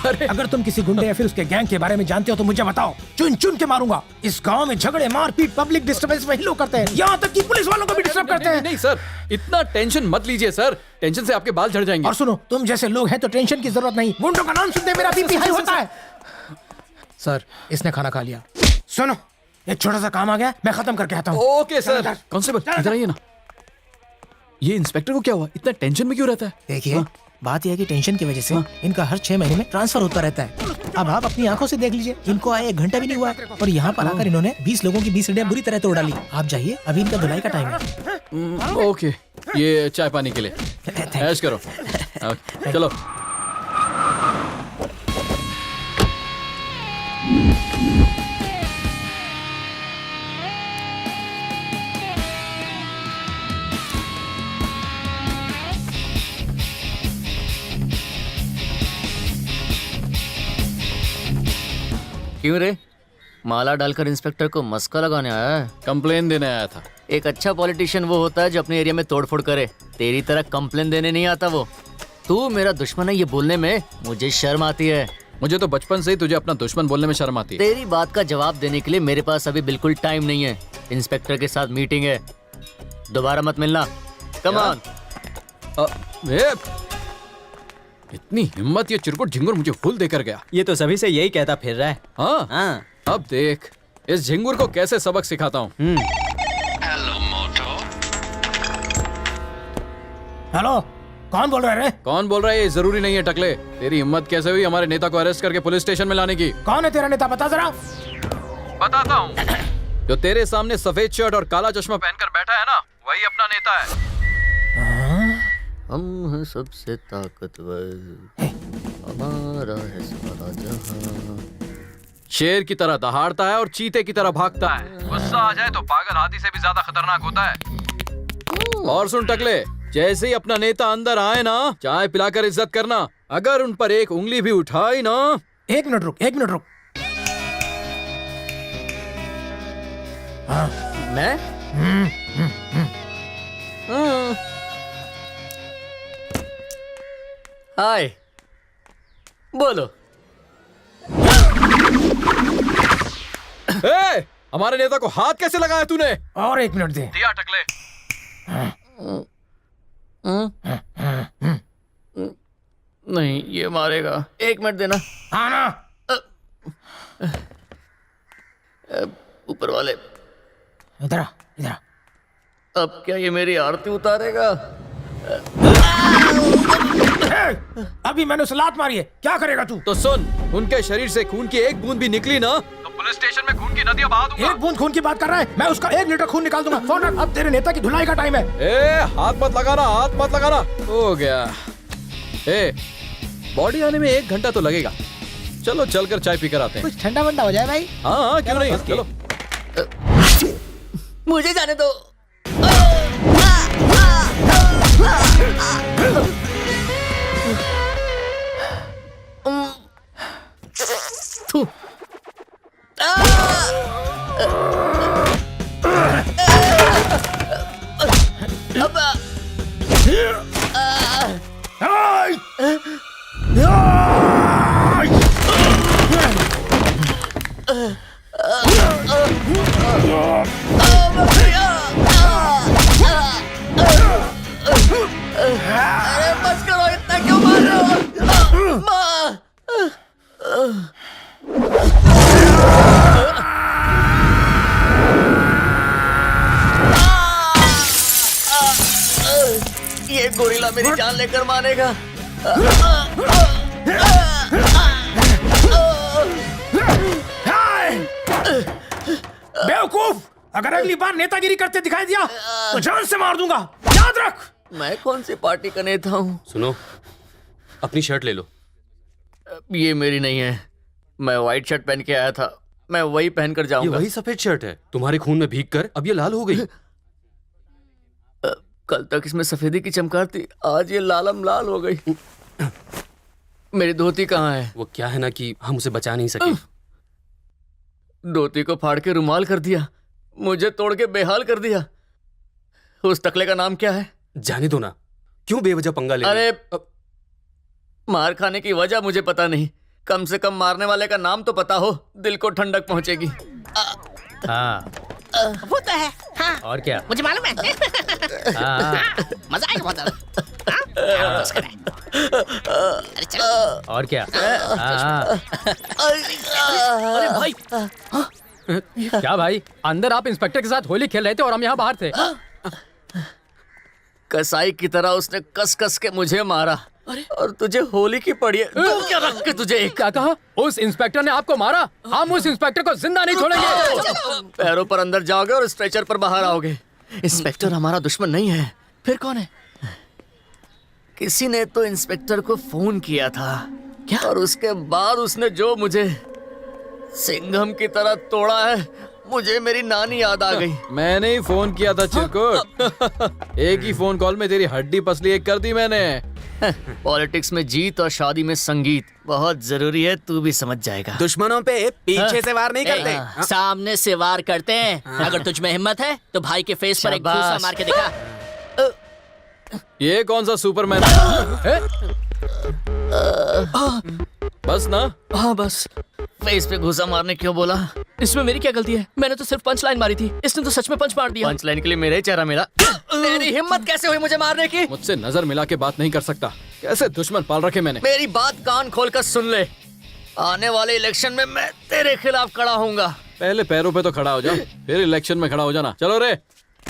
अगर तुम किसी गुंडे या फिर उसके गैंग के बारे में जानते हो तो मुझे बताओ, चुन चुन के मारूंगा। इस गांव में झगड़े, मारपीट, पब्लिक डिस्टर्बेंस वही लोग करते हैं, यहाँ तक कि पुलिस वालों को भी डिस्टर्ब करते हैं। नहीं सर, इतना टेंशन मत लीजिए सर, टेंशन से आपके बाल झड़ जाएंगे। और सुनो, तुम जैसे लोग हैं तो टेंशन की जरूरत नहीं। गुंडों का नाम सुनते मेरा बीपी हाई होता है। सर, इसने खाना खा लिया। सुनो, एक छोटा सा काम आ गया, मैं खत्म करके आता हूँ। Okay sir. कांस्टेबल इधर आइए ना। ये इंस्पेक्टर को क्या हुआ, इतना टेंशन में क्यों रहता है? देखिए, बात यह है कि टेंशन की वजह से इनका हर 6 महीने में ट्रांसफर होता रहता है। अब आप अपनी आंखों से देख लीजिए, इनको आए 1 घंटा भी नहीं हुआ है और यहाँ पर आकर इन्होंने 20 लोगों की 20 हड्डियां बुरी तरह तोड़ डाली। आप जाइए, अभी इनका धुलाई का टाइम है। ओके, ये चाय पानी के लिए ऐश करो। चलो। क्यों रे, माला डालकर इंस्पेक्टर को मस्का लगाने आया है? कंप्लेन देने आया था। एक अच्छा पॉलिटिशियन वो होता है जो अपने एरिया में तोड़फोड़ करे, तेरी तरह कंप्लेन देने नहीं आता वो। तू मेरा दुश्मन है ये बोलने में मुझे शर्म आती है। मुझे तो बचपन से ही तुझे अपना दुश्मन बोलने में शर्म आती है। तेरी बात का जवाब देने के लिए मेरे पास अभी बिल्कुल टाइम नहीं है। इंस्पेक्टर के साथ मीटिंग है, दोबारा मत मिलना। Come on. इतनी हिम्मत, ये चिरकुट झिंगुर मुझे फूल देकर गया। ये तो सभी से यही कहता फिर रहा है। हाँ, हाँ। अब देख इस झिंगुर को कैसे सबक सिखाता हूँ। हेलो, कौन बोल रहा है? कौन बोल रहा है ये जरूरी नहीं है टकले। तेरी हिम्मत कैसे हुई हमारे नेता को अरेस्ट करके पुलिस स्टेशन में लाने की? कौन है तेरा नेता, बता जरा। बताता हूँ। जो तेरे सामने सफेद शर्ट और काला चश्मा पहनकर बैठा है ना, वही अपना नेता है। हम हैं सबसे ताकतवर, हमारा है सारा जहां। शेर की तरह दहाड़ता है और चीते की तरह भागता है। गुस्सा आ जाए तो पागल हाथी से भी ज्यादा खतरनाक होता है। और सुन टकले, जैसे ही अपना नेता अंदर आए ना, चाय पिलाकर इज्जत करना। अगर उन पर एक उंगली भी उठाई ना। 1 मिनट रुक, 1 मिनट रुक। हाँ। मैं हाय, बोलो। ए, हमारे नेता को हाथ कैसे लगाया तूने? और 1 मिनट दे। दिया टकले। नहीं, ये मारेगा। 1 मिनट देना। हाँ ना। ऊपर वाले, इधर आ, इधर आ। अब क्या ये मेरी आरती उतारेगा? अभी मैंने उसे लात मारी है, क्या करेगा तू? तो सुन, उनके शरीर से खून की एक बूंद भी निकली ना तो पुलिस स्टेशन में खून की नदियां बहा दूंगा। 1 बूंद खून की बात कर रहा है? मैं उसका 1 लीटर खून निकाल दूंगा। फोन रख, अब तेरे नेता की धुलाई का टाइम है। ए, हाथ मत लगाना, हाथ मत लगाना। हो गया। ए, बॉडी आने में 1 घंटा तो लगेगा। चलो चलकर चाय पीकर आते हैं। कुछ ठंडा वंडा हो जाए भाई। हाँ, क्यों नहीं, चलो। मुझे जाने दो। अरे बस करो, इतना क्यों मार रहे हो? ये गोरिल्ला मेरी जान लेकर मारेगा। बेवकूफ, अगर अगली बार नेतागिरी करते दिखाई दिया तो जान से मार दूंगा, याद रख। मैं कौन सी पार्टी का नेता हूँ? सुनो, अपनी शर्ट ले लो। ये मेरी नहीं है, मैं व्हाइट शर्ट पहन के आया था, मैं वही पहनकर ये जाऊंगा। वही सफेद शर्ट है, तुम्हारे खून में भीगकर अब ये लाल हो गई। कल तक इसमें सफेदी की चमकार थी, आज ये लालम लाल हो गई। मेरी धोती कहाँ है? वो क्या है ना कि हम उसे बचा नहीं सके। धोती को फाड़ के रुमाल कर दिया, मुझे तोड़ के बेहाल कर दिया। उस टकले का नाम क्या है? जाने दो ना, क्यों बेवजह पंगा ले रहे अरे, मार खाने की वजह मुझे पता नहीं, कम से कम मारने वाले का नाम तो पता हो, दिल को ठंडक पहुंचेगी। हाँ वो तो है। हाँ और क्या? मुझे मालूम है। हाँ मजा आएगा बहुत ज्यादा। हाँ? बस कर रहा है। अरे चल। और क्या? हाँ अरे भाई, क्या भाई, अंदर आप इंस्पेक्टर के साथ होली खेल रहे थे और हम यहाँ बाहर थे। कसाई की तरह उसने कस कस के मुझे मारा और तुझे होली की पड़ी है। तू क्या रख के तुझे एक क्या कहा? उस इंस्पेक्टर ने आपको मारा? हम उस इंस्पेक्टर को जिंदा नहीं छोड़ेंगे। पैरों पर अंदर जाओगे और स्ट्रेचर पर बाहर आओगे। इंस्पेक्टर हमारा दुश्मन नहीं है, फिर कौन है? किसी ने तो इंस्पेक्टर को फोन किया था क्या? और उसके बाद उसने जो मुझे सिंघम की तरह तोड़ा है, मुझे मेरी नानी याद आ गई। मैंने ही फोन किया था चिरकुट। एक ही फोन कॉल में तेरी हड्डी पसली एक कर दी मैंने। पॉलिटिक्स में जीत और शादी में संगीत बहुत जरूरी है, तू भी समझ जाएगा। दुश्मनों पे पीछे से वार नहीं करते, सामने से वार करते हैं। अगर तुझ में हिम्मत है तो भाई के फेस पर एक घूसा शाबाश। मार के दिखा। ये कौन सा सुपरमैन है? बस ना। हाँ बस। फेस पे घुसा मारने क्यों बोला? इसमें मेरी क्या गलती है? मैंने तो सिर्फ पंच लाइन मारी थी, इसने तो सच में पंच मार दिया। पंच लाइन के लिए मेरा ही चेहरा मेरा। तेरी हिम्मत कैसे हुई मुझे मारने की? मुझसे नजर मिला के बात नहीं कर सकता। कैसे दुश्मन पाल रखे मैंने। मेरी बात कान खोलकर सुन ले। आने वाले इलेक्शन में मैं तेरे खिलाफ खड़ा होऊंगा। पहले पैरों पे तो खड़ा हो जा, फिर इलेक्शन में खड़ा हो जाना। चलो रे।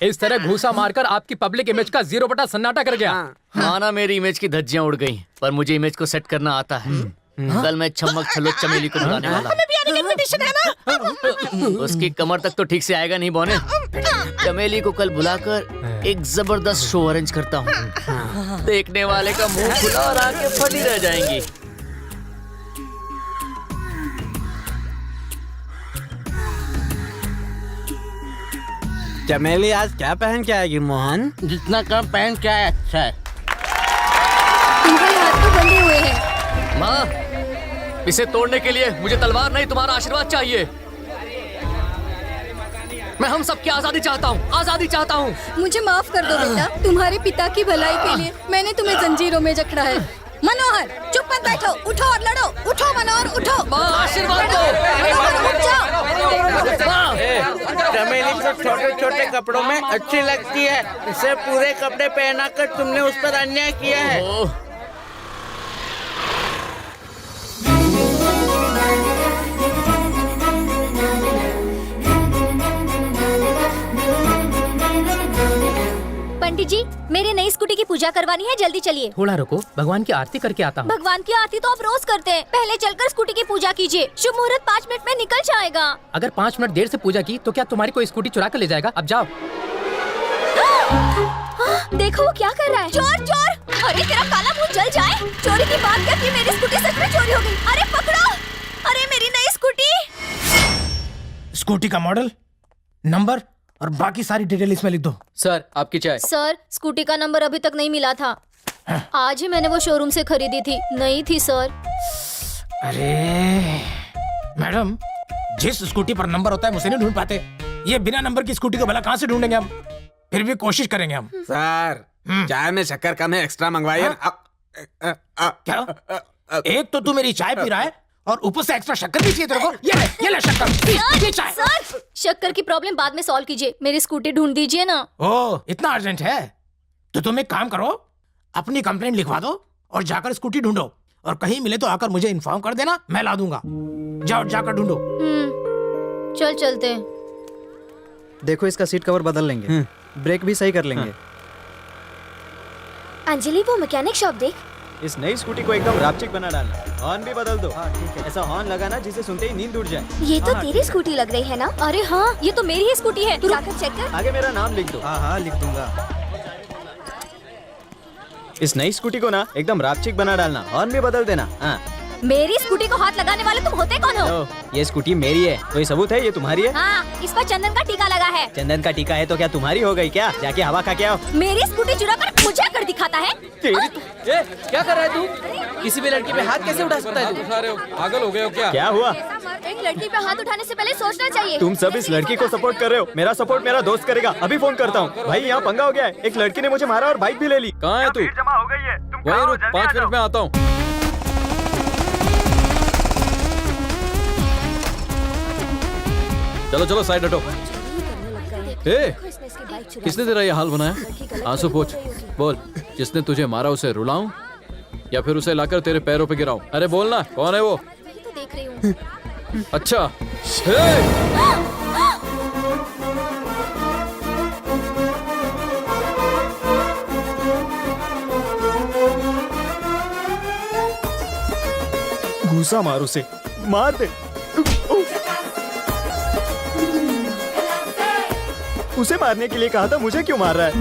इस तरह घूसा मारकर आपकी पब्लिक इमेज का 0 सन्नाटा कर गया। माना मेरी इमेज की धज्जियां उड़ गई, पर मुझे इमेज को सेट करना आता है। कल मैं छमक छलो चमेली को बुलाने वाला हूं। भी आने का इनविटेशन है ना? उसकी कमर तक तो ठीक से आएगा नहीं बोने। चमेली को कल बुलाकर एक जबरदस्त शो अरेंज करता हूँ। देखने वाले का मुंह खुला और आंखें फटी रह जाएंगी। चमेली आज क्या पहन के आएगी मोहन? जितना कम पहन क्या है अच्छा है। तुम्हारे हाथ तो बंधे हुए हैं। माँ, इसे तोड़ने के लिए मुझे तलवार नहीं तुम्हारा आशीर्वाद चाहिए। मैं हम सबकी आजादी चाहता हूँ, आजादी चाहता हूँ। मुझे माफ कर दो बेटा, तुम्हारे पिता की भलाई के लिए मैंने तुम्हें जंजीरों में जकड़ा है। मनोहर चुप मत बैठो, उठो और लड़ो। उठो मनोहर उठो। माँ आशीर्वाद दो। मनोहर उठ जाओ। माँ, चमेली तो छोटे छोटे कपड़ों में अच्छी लगती है, इसे पूरे कपड़े पहना कर तुमने उस पर अन्याय किया है। ओह, पंडित जी, मेरी नई स्कूटी की पूजा करवानी है, जल्दी चलिए। थोड़ा रुको, भगवान की आरती करके आता हूँ। भगवान की आरती तो आप रोज करते हैं, पहले चलकर स्कूटी की पूजा कीजिए। शुभ मुहूर्त 5 मिनट में निकल जाएगा। अगर 5 मिनट देर से पूजा की तो क्या तुम्हारी कोई स्कूटी चुरा कर ले जाएगा? अब जाओ। देखो वो क्या कर रहा है। चोर चोर! अरे तेरा काला मुंह जल जाए। चोरी की बात करके मेरी स्कूटी सच में चोरी हो गई। अरे पकड़ो! अरे मेरी नई स्कूटी। स्कूटी का मॉडल, नंबर और बाकी सारी डिटेल इसमें लिख दो। सर आपकी चाय। सर, स्कूटी का नंबर अभी तक नहीं मिला था। आज ही मैंने वो शोरूम से खरीदी थी, नहीं थी सर। अरे मैडम, जिस स्कूटी पर नंबर होता है उसे नहीं ढूंढ पाते। ये बिना नंबर की स्कूटी को भला कहाँ से ढूंढेंगे हम? फिर भी कोशिश करेंगे हम। सर चाय में शक्कर कम है, एक्स्ट्रा मंगवाइए। क्या? एक तो तू मेरी चाय पी रहा है और ऊपर से एक्स्ट्रा शक्कर भी चाहिए तेरे को। ये ले शक्कर, ये चाय। सर, शक्कर की प्रॉब्लम बाद में सॉल्व कीजिए, मेरी स्कूटी ढूंढ दीजिए ना। ओह, इतना अर्जेंट है? तो तुम एक काम करो, अपनी कंप्लेंट लिखवा दो और जाकर स्कूटी ढूंढो, और कहीं मिले तो आकर मुझे इन्फॉर्म कर देना, मैं ला दूंगा। जाओ जाकर ढूंढो। चल चलते हैं। देखो इसका सीट कवर बदल लेंगे, ब्रेक भी सही कर लेंगे। अंजलि, वो मैकेनिक शॉप देख। इस नई स्कूटी को एकदम रापचिक बना डालना, हॉर्न भी बदल दो। ठीक है। ऐसा हॉर्न लगाना जिसे सुनते ही नींद उड़ जाए। ये तो तेरी स्कूटी लग रही है ना? अरे हाँ, ये तो मेरी ही स्कूटी है। तू जाकर चेक कर। आगे मेरा नाम लिख दो। हाँ लिख दूंगा। इस नई स्कूटी को ना एकदम रापचिक बना डालना, हॉर्न भी बदल देना। हाँ। मेरी स्कूटी को हाथ लगाने वाले तुम होते कौन हो? ये स्कूटी मेरी है, कोई सबूत है ये तुम्हारी है? हाँ, इस पर चंदन का टीका लगा है। चंदन का टीका है तो क्या तुम्हारी हो गई क्या? जाके हवा खा के आओ। मेरी स्कूटी चुरा कर मुझे कर दिखाता है। क्या कर रहा है तू? किसी भी लड़की पे हाथ कैसे उठा सकता है तू? उठा रहे हो? पागल हो गए हो क्या? क्या हुआ? एक लड़की पे हाथ उठाने से पहले सोचना चाहिए। तुम सब इस लड़की को सपोर्ट कर रहे हो। मेरा सपोर्ट मेरा दोस्त करेगा। अभी फोन करता हूँ। भाई यहाँ पंगा हो गया है, एक लड़की ने मुझे मारा और बाइक भी ले ली। कहाँ है तू? जमा हो गई है। वहीं रुक, 5 मिनट में आता हूँ। चलो चलो साइड हटो। ए, किसने तेरा ये हाल बनाया? आंसू पोंछ, बोल। जिसने तुझे मारा उसे रुलाऊं या फिर उसे लाकर तेरे पैरों पे गिराऊं? अरे बोलना, कौन है वो? तो देख रही हूँ। अच्छा। ए! घूसा मार उसे, मार दे। उसे मारने के लिए कहा था, मुझे क्यों मार रहा है?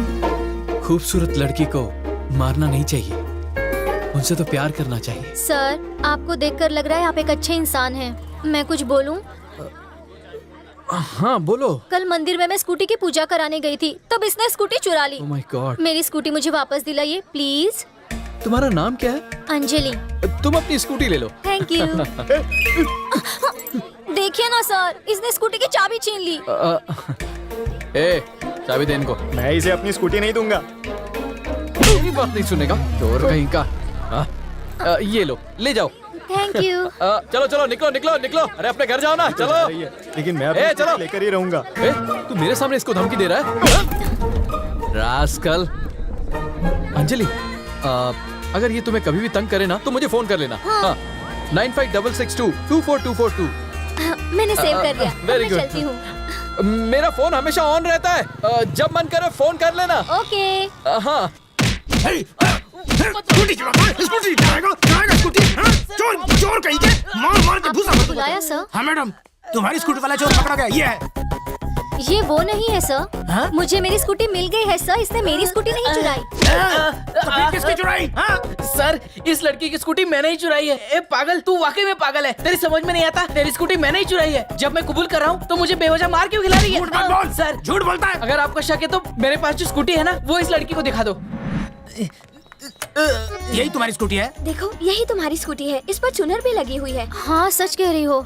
खूबसूरत लड़की को मारना नहीं चाहिए, उनसे तो प्यार करना चाहिए। सर, आपको देखकर लग रहा है आप एक अच्छे इंसान हैं। मैं कुछ बोलूं? हाँ बोलो। कल मंदिर में मैं स्कूटी की पूजा कराने गई थी, तब इसने स्कूटी चुरा ली। Oh my God. मेरी स्कूटी मुझे वापस दिलाइए प्लीज। तुम्हारा नाम क्या है? अंजलि। तुम अपनी स्कूटी ले लो। Thank you. देखिए ना सर, इसने स्कूटी की चाबी छीन ली। ए, चाबी दे इनको। मैं इसे अपनी स्कूटी नहीं दूंगा। मेरी बात नहीं सुनेगा, चोर कहीं का। ये लो, ले जाओ। Thank you. चलो चलो, निकलो निकलो निकलो। अरे अपने घर जाओ ना, चलो। लेकिन मैं ए, अपनी चलो। लेकर ही रहूंगा। ए, तू मेरे सामने इसको धमकी दे रहा है? रास्कल। अंजलि, अगर ये तुम्हें कभी भी तंग करे ना तो मुझे फोन कर लेना। हाँ। 9566224242। मैंने सेव कर लिया। Very मैं good. चलती हूँ। मेरा फोन हमेशा ऑन रहता है, जब मन करे फोन कर लेना। ओके। हाँ। स्कूटी चलाएगा स्कूटी। चोर चोर कहीं के, मार मार के भूसा। बुलाया सर? हाँ मैडम, तुम्हारी स्कूटी वाला चोर पकड़ा गया। ये है। ये वो नहीं है सर। हाँ? मुझे मेरी स्कूटी मिल गई है सर, इसने मेरी स्कूटी नहीं चुराई। तो फिर किसकी चुराई? हाँ? सर, इस लड़की की स्कूटी मैंने ही चुराई है। ए पागल, तू वाकई में पागल है। तेरी समझ में नहीं आता, तेरी स्कूटी मैंने ही चुराई है। जब मैं कबूल कर रहा हूँ तो मुझे बेवजह मार क्यों खिला रही है? झूठ मत बोल। सर, झूठ बोलता है। अगर आपको शक है तो मेरे पास जो स्कूटी है ना, वो इस लड़की को दिखा दो। यही तुम्हारी स्कूटी है? देखो, यही तुम्हारी स्कूटी है, इस पर चुनर भी लगी हुई है। हाँ, सच कह रही हो।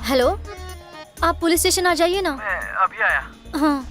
हेलो, आप पुलिस स्टेशन आ जाइए ना। मैं अभी आया। हाँ।